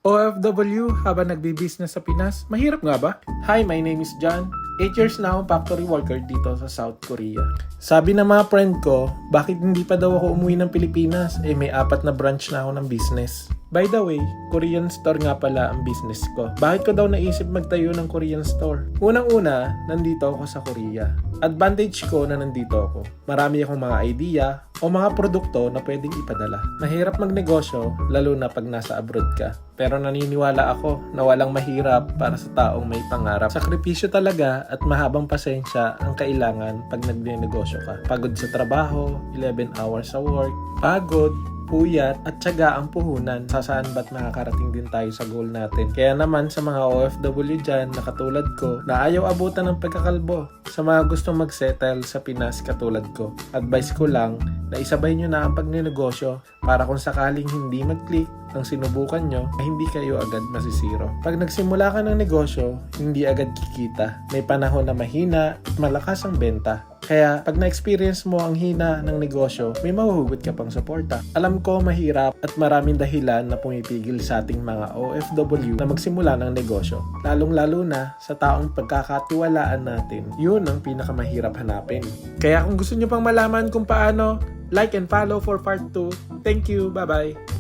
OFW habang nagbi-business sa Pinas, mahirap nga ba? Hi, my name is John. 8 years na akong factory worker dito sa South Korea. Sabi ng mga friend ko, bakit hindi pa daw ako umuwi ng Pilipinas? May 4 na branch na ako ng business. By the way, Korean store nga pala ang business ko. Bakit ko daw naisip magtayo ng Korean store? Unang-una, nandito ako sa Korea. Advantage ko na nandito ako. Marami akong mga idea o mga produkto na pwedeng ipadala. Mahirap magnegosyo, lalo na pag nasa abroad ka. Pero naniniwala ako na walang mahirap para sa taong may pangarap. Sakripisyo talaga at mahabang pasensya ang kailangan pag nagnenegosyo ka. Pagod sa trabaho, 11 hours sa work, pagod, puyat at tiyaga ang puhunan. Saan ba't makakarating din tayo sa goal natin? Kaya naman sa mga OFW dyan na katulad ko na ayaw abutan ng pagkakalbo, sa mga gustong magsettle sa Pinas katulad ko, advice ko lang na isabay nyo na ang pagnenegosyo para kung sakaling hindi mag-click ang sinubukan nyo, hindi kayo agad masisiro. Pag nagsimula ka ng negosyo, hindi agad kikita. May panahon na mahina at malakas ang benta. Kaya pag na-experience mo ang hina ng negosyo, may mahuhugot ka pang suporta. Alam ko mahirap at maraming dahilan na pumipigil sa ating mga OFW na magsimula ng negosyo. Lalong-lalo na sa taong pagkakatiwalaan natin. Yun ang pinakamahirap hanapin. Kaya kung gusto nyo pang malaman kung paano, like and follow for part 2. Thank you. Bye-bye.